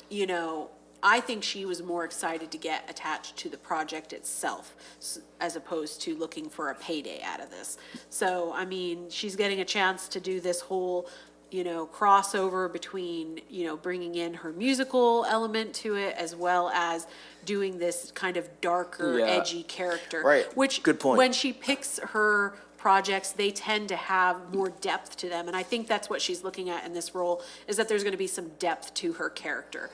A: you know, I think she was more excited to get attached to the project itself as opposed to looking for a payday out of this. So, I mean, she's getting a chance to do this whole, you know, crossover between, you know, bringing in her musical element to it as well as doing this kind of darker,
C: Yeah.
A: edgy character.
B: Right.
A: Which,
B: Good point.
A: when she picks her projects, they tend to have more depth to them. And I think that's what she's looking at in this role, is that there's going to be some depth to her character.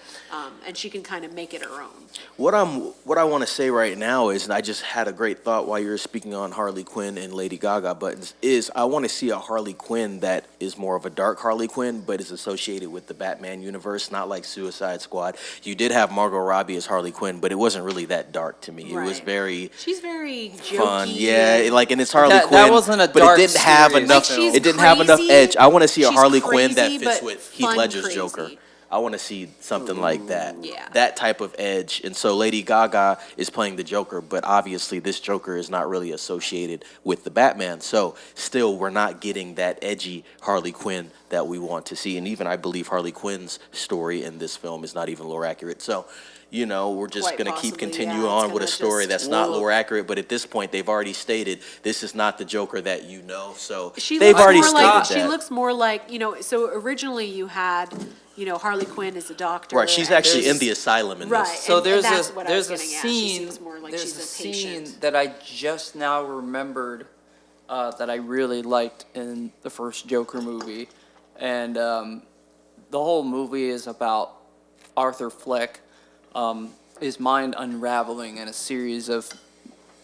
A: And she can kind of make it her own.
B: What I want to say right now is, and I just had a great thought while you were speaking on Harley Quinn and Lady Gaga buttons, is I want to see a Harley Quinn that is more of a dark Harley Quinn, but is associated with the Batman universe, not like Suicide Squad. You did have Margot Robbie as Harley Quinn, but it wasn't really that dark to me. It was
A: Right.
B: very
A: She's very jokey.
B: fun, yeah. Like, and it's Harley
C: That
B: Quinn,
C: wasn't a
B: but
C: dark,
B: it didn't have
C: serious
B: enough.
C: film.
A: Like, she's
B: It didn't have enough
A: crazy.
B: edge. I want to see a
A: She's
B: Harley Quinn that
A: crazy,
B: fits
A: but
B: with Heath
A: fun
B: Ledger's
A: crazy.
B: Joker. I want to see something like that.
A: Yeah.
B: That type of edge. And so Lady Gaga is playing the Joker, but obviously this Joker is not really associated with the Batman. So still, we're not getting that edgy Harley Quinn that we want to see. And even I believe Harley Quinn's story in this film is not even lore accurate. So, you know, we're just
A: Quite
B: going to keep
A: possibly,
B: continue
A: yeah, it's
B: on with a
A: gonna
B: story
A: just-
B: that's not lore accurate. But at this point, they've already stated this is not the Joker that you know. So
A: She
B: they've
A: looks
B: already
A: more
B: stated
A: like
B: that.
A: she looks more like, you know, so originally you had, you know, Harley Quinn as a doctor.
B: Right, she's
A: and
B: actually
C: There's-
B: in the asylum in
A: Right.
B: this.
C: So
A: and
C: there's
A: that's
C: a
A: what I was
C: there's a
A: getting at. She
C: scene
A: seems more like
C: there's
A: she's
C: a
A: a
C: scene
A: patient.
C: that I just now remembered that I really liked in the first Joker movie, and the whole movie is about Arthur Fleck, his mind unraveling in a series of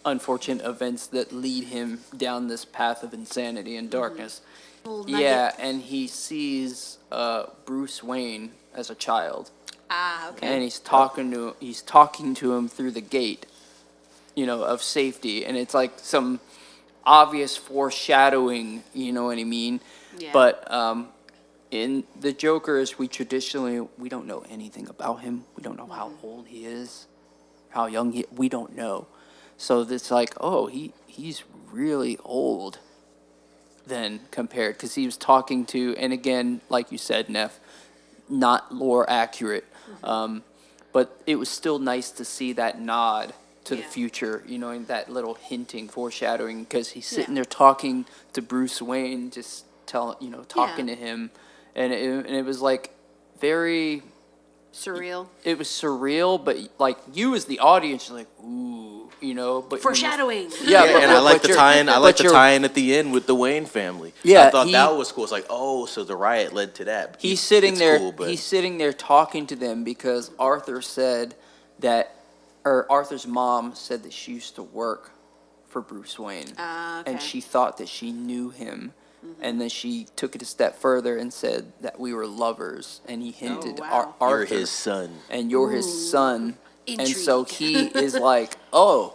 C: unfortunate events that lead him down this path of insanity and darkness.
A: Little nugget.
C: Yeah, and he sees Bruce Wayne as a child,
A: Ah, okay.
C: and he's talking to him through the gate, you know, of safety, and it's like some obvious foreshadowing, you know what I mean?
A: Yeah.
C: But in the Joker's, we don't know anything about him. We don't know how old he is, how young we don't know. So it's like, oh, he's really old then compared, because he was talking to, and again, like you said, Neff, not lore accurate. But it was still nice to see that nod to the
A: Yeah.
C: future, you know, and that little hinting, foreshadowing, because he's sitting
A: Yeah.
C: there talking to Bruce Wayne, just talking
A: Yeah.
C: to him, and it was like very,
A: Surreal.
C: it was surreal, but like you as the audience, you're like, ooh, you know, but
A: Foreshadowing.
C: Yeah,
B: Yeah,
C: but-
B: and I like
C: but
B: the
C: you're-
B: tie-in. I
C: but
B: like the
C: you're-
B: tie-in at the end with the Wayne family.
C: Yeah,
B: I thought
C: he-
B: that was cool. It's like, oh, so the riot led to that.
C: He's sitting
B: It's
C: there.
B: cool, but-
C: He's sitting there talking to them because Arthur said that, or Arthur's mom said that she used to work for Bruce Wayne,
A: Ah,
C: and
A: okay.
C: she thought that she knew him, and then she took it a step further and said that we were lovers, and he hinted
A: wow.
C: Arthur,
B: You're his son.
C: and you're his son, and so
A: Intrigue.
C: he is like, oh,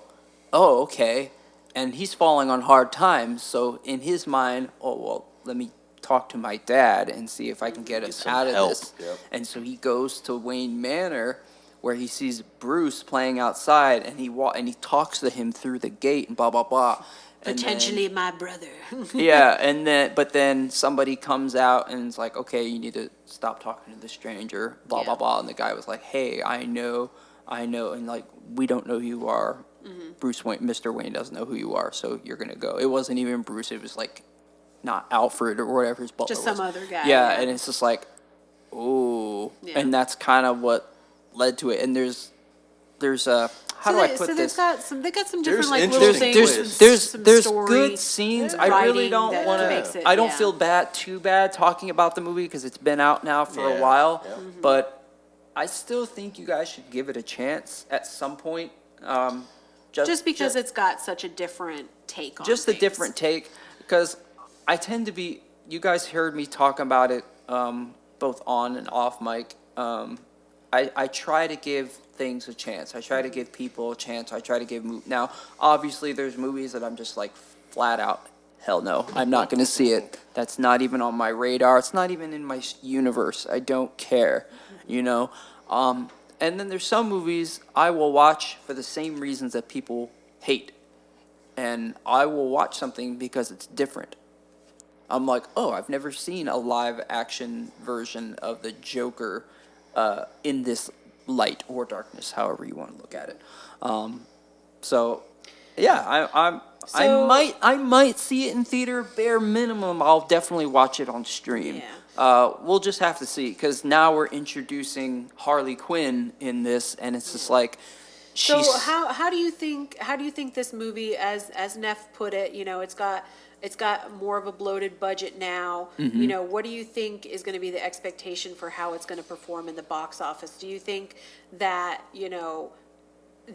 C: okay, and he's falling on hard times. So in his mind, oh well, let me talk to my dad and see if I can get us
B: some
C: out of
B: help.
C: this.
B: Yep.
C: And so he goes to Wayne Manor, where he sees Bruce playing outside, and he talks to him through the gate and blah blah blah. And then-
A: Potentially my brother.
C: yeah, and then somebody comes out and it's like, okay, you need to stop talking to the stranger, blah
A: Yeah.
C: blah blah. And the guy was like, hey, I know, and like, we don't know who you are. Bruce Wayne, Mr. Wayne doesn't know who you are, so you're gonna go. It wasn't even Bruce. It was like, not Alfred or whatever his butler
A: Just
C: was.
A: some other guy,
C: Yeah,
A: yeah.
C: and it's just like, ooh,
A: Yeah.
C: and that's kind of what led to it. And there's a how do I put
A: so
C: this?
A: they got some different
B: There's
A: like little
B: interesting
A: things.
B: twists.
C: There's
A: some
C: good
A: story
C: scenes. I really
A: writing
C: don't
A: that
C: want
A: makes
C: to.
A: it-
C: I don't
A: yeah.
C: feel too bad talking about the movie because it's been out now for
B: Yeah,
C: a while.
B: yeah.
C: But I still think you guys should give it a chance at some point.
A: Just because it's got such a different take on
C: just a
A: things.
C: different take, because I tend to be. You guys heard me talk about it both on and off mic. I try to give things a chance. I try to give people a chance. I try to give now. Obviously, there's movies that I'm just like flat out. Hell no, I'm not going to see it. That's not even on my radar. It's not even in my universe. I don't care, you know. And then there's some movies I will watch for the same reasons that people hate, and I will watch something because it's different. I'm like, oh, I've never seen a live action version of the Joker in this light or darkness, however you want to look at it. So, yeah,
A: So-
C: I might see it in theater. Bare minimum, I'll definitely watch it on stream.
A: Yeah.
C: We'll just have to see, because now we're introducing Harley Quinn in this, and it's just like she's.
A: So how do you think this movie, as Neff put it, you know, it's got more of a bloated budget now.
C: Mm-hmm.
A: You know, what do you think is going to be the expectation for how it's going to perform in the box office? Do you think that, you know,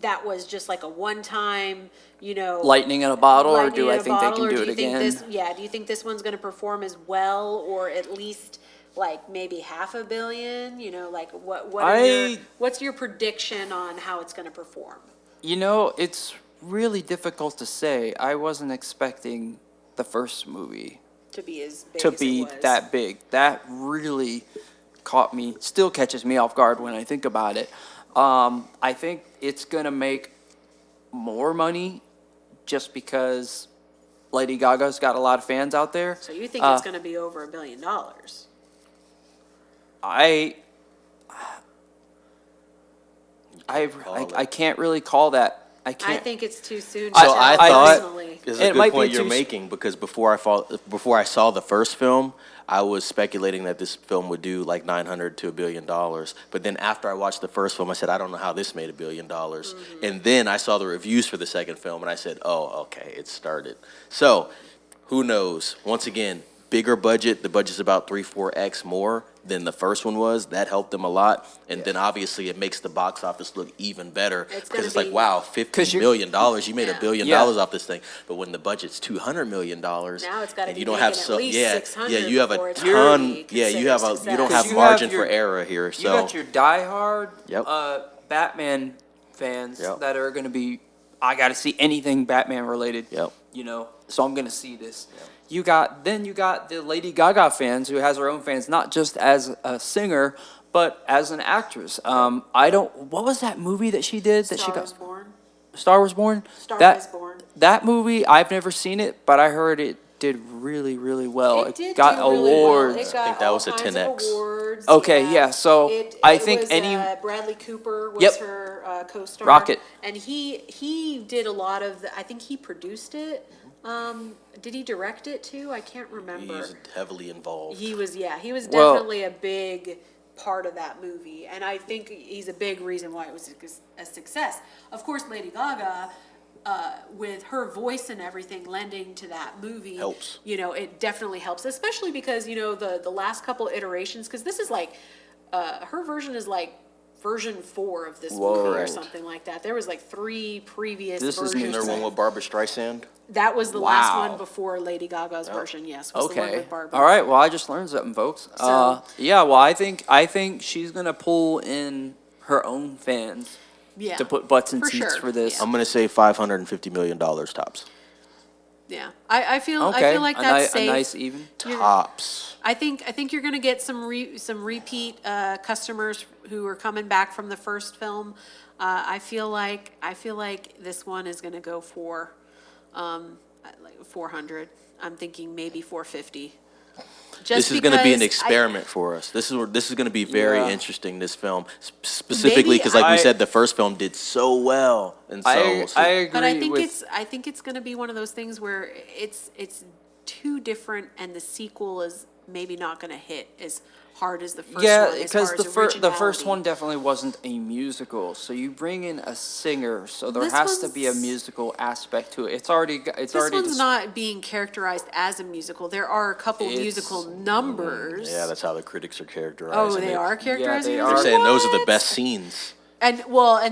A: that was just like a one-time, you know,
C: lightning in a bottle, or
A: lightning
C: do
A: in
C: I
A: a
C: think they
A: bottle,
C: can
A: or
C: do it
A: you think
C: again?
A: do you think this one's going to perform as well, or at least like maybe $500 million? You know, like what's your prediction on how it's going to perform?
C: You know, it's really difficult to say. I wasn't expecting the first movie
A: To be as big
C: to
A: as
C: be
A: it was.
C: that big. That really still catches me off guard when I think about it. I think it's gonna make more money just because Lady Gaga's got a lot of fans out there.
A: So you think it's going to be over $1 billion?
C: I can't really call that. I
A: I
C: can't.
A: think it's too soon.
B: So
A: to
B: I
A: tell,
B: thought
A: personally.
B: is
C: It
B: a good
C: might be
B: point you're
C: too
B: making, because before I saw the first film, I was speculating that this film would do like 900 to $1 billion. But then after I watched the first film, I said, I don't know how this made $1 billion. And then I saw the reviews for the second film, and I said, oh, okay, it started. So who knows? Once again, bigger budget. The budget's about 3-4x more than the first one was. That helped them a lot. And then obviously it makes the box office look even better,
A: It's
B: because
A: gonna
B: it's like,
A: be-
B: wow, $50 million. You made $1 billion
C: Yeah.
B: off this thing. But when the budget's $200 million,
A: Now it's gotta
B: and
A: be
B: you don't
A: making
B: have
A: at
B: so
A: least
B: yeah
A: 600
B: yeah you have
A: before
B: a
A: it's
B: ton
A: really
B: yeah you have a
A: considered
B: you don't
A: success.
B: have
C: You have
B: margin
C: your-
B: for error here.
C: You
B: So
C: got your diehard
B: Yep.
C: Batman fans
B: Yep.
C: that are going to be, I got to see anything Batman related.
B: Yep.
C: You know, so I'm going to see this. You got the Lady Gaga fans who has her own fans, not just as a singer, but as an actress. What was that movie that she did that she
A: Star
C: got?
A: was born.
C: Star Was Born?
A: Star
C: that,
A: was born.
C: That movie, I've never seen it, but I heard it did really, really well.
A: It did
C: got
A: do really
C: awards.
A: Well. It got
B: think that
A: all
B: was a
A: kinds of
B: 10X.
A: awards.
C: Okay, yeah, so I think
A: was,
C: any-
A: Bradley Cooper was
C: Yep.
A: her co-star.
C: Rocket.
A: And he did a lot of I think he produced it. Did he direct it too? I can't remember.
B: he's heavily involved.
A: He was
C: Well-
A: definitely a big part of that movie, and I think he's a big reason why it was a success. Of course, Lady Gaga, with her voice and everything lending to that movie,
B: Helps.
A: You know, it definitely helps, especially because you know the last couple iterations, because this is like her version is like version 4 of this movie or
B: Correct.
A: something like that. There was like 3 previous
C: This is
A: versions.
B: Is there one with Barbara Streisand?
A: That was the last
C: Wow.
A: one before Lady Gaga's version. Yes, was the one
C: Okay.
A: with Barbara.
C: All right. Well, I just learned something, folks.
A: So-
C: Yeah. Well, I think she's gonna pull in her own fans
A: Yeah,
C: to put butts in
A: for
C: seats
A: sure.
C: for this.
A: Yeah.
B: I'm gonna say $550 million tops.
A: Yeah, I feel
C: Okay.
A: like
C: a
A: that's
C: ni-
A: safe.
C: a nice even.
B: Tops.
A: I think you're gonna get some repeat customers who are coming back from the first film. I feel like this one is gonna go for like 400. I'm thinking maybe 450.
B: This is going to be an
A: because
B: experiment for us. This is going to be very
C: Yeah.
B: interesting. This film, specifically
A: Maybe
B: because, like we
C: I-
B: said, the first film did so well, and so
C: I
B: we'll see.
C: agree
A: But I think
C: with.
A: it's going to be one of those things where it's too different, and the sequel is maybe not going to hit as hard as the first
C: Yeah,
A: one. As
C: because
A: far
C: the
A: as
C: first
A: originality.
C: one definitely wasn't a musical. So you bring in a singer, so there
A: This
C: has to be a
A: one's-
C: musical aspect to it. It's already
A: This
C: already
A: one's not being characterized as a musical. There are a couple
C: It's-
A: musical numbers.
B: Yeah, that's how the critics are characterizing
A: Oh,
B: it.
A: they are characterizing
C: they
A: it
C: are.
A: as
B: They're
A: a-
B: saying those are the
A: What?
B: best scenes.
A: And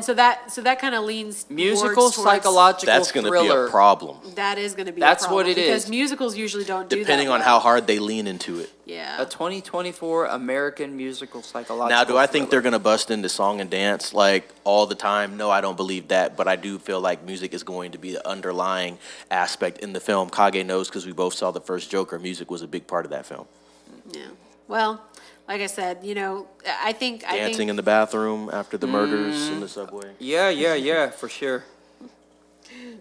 A: so that kind of leans
C: musical
A: towards
C: psychological
B: That's going to be
C: thriller.
B: a problem,
A: That is going to be
C: That's
A: a problem
C: what it
A: because
C: is.
A: musicals usually don't do
B: depending
A: that
B: on
A: well.
B: how hard they lean into it.
A: Yeah.
C: A 2024 American musical psychological.
B: Now, do I think they're
C: thriller.
B: going to bust into song and dance like all the time? No, I don't believe that, but I do feel like music is going to be the underlying aspect in the film. Kage knows because we both saw the first Joker. Music was a big part of that film.
A: Yeah. Well, like I said, you know, I think
B: Dancing in the bathroom after the murders in the subway.
C: Yeah, for sure.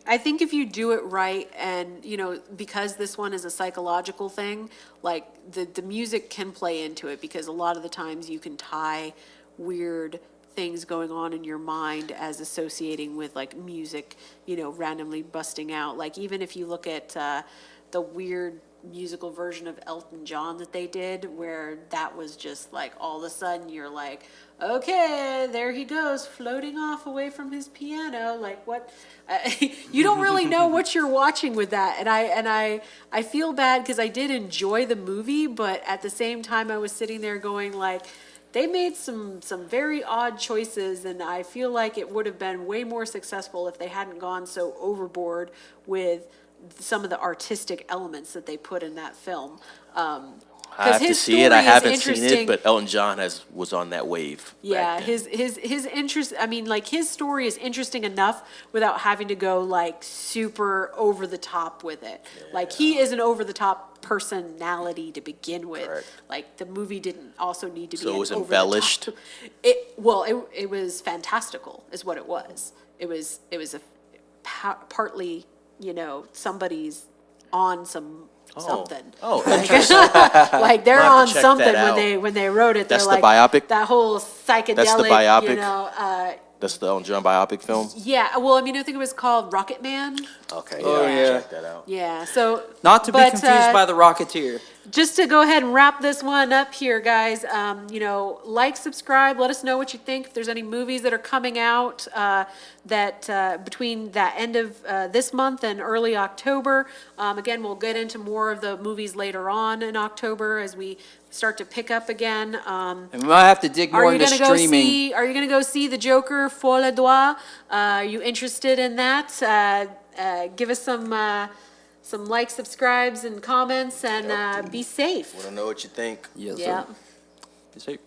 A: I think if you do it right, and you know, because this one is a psychological thing, like the music can play into it, because a lot of the times you can tie weird things going on in your mind as associating with like music, you know, randomly busting out. Like even if you look at the weird musical version of Elton John that they did, where that was just like all of a sudden you're like, okay, there he goes floating off away from his piano. Like what? You don't really know what you're watching with that, and I feel bad because I did enjoy the movie, but at the same time I was sitting there going like, they made some very odd choices, and I feel like it would have been way more successful if they hadn't gone so overboard with some of the artistic elements that they put in that film.
B: I have to
A: his
B: see it. I
A: story is
B: haven't seen it,
A: interesting.
B: but Elton John was on that wave.
A: Yeah,
B: back then.
A: his interest, I mean, like, his story is interesting enough without having to go, like, super over the top with it. Like, he is an over the top personality to begin with.
B: Correct.
A: Like, the movie didn't also need to be
B: So it
A: an
B: was
A: over the
B: embellished?
A: top. It was fantastical, is what it was. It was partly, somebody's on something.
B: Oh,
A: Like, they're
B: We'll have
A: on
B: to check
A: something
B: that
A: when they wrote it.
B: That's
A: They're
B: the
A: like,
B: biopic?
A: that whole psychedelic,
B: biopic? That's the Elton John biopic film?
A: yeah, well, I mean, I think it was called Rocket Man.
B: Okay,
C: Oh,
B: I'll
C: yeah.
B: check that out.
A: Yeah, so.
C: Not to be
A: but,
C: confused by the Rocketeer.
A: Just to go ahead and wrap this one up here, guys, like, subscribe, let us know what you think. If there's any movies that are coming out between that end of this month and early October. Again, we'll get into more of the movies later on in October as we start to pick up again.
C: And we might have to dig more into streaming.
A: Are you gonna go see The Joker, Folle à Deux? Are you interested in that? Give us some likes, subscribes, and comments, and be safe.
B: Want to know what you think?
C: Yes,
A: Yeah.
C: sir. Be safe.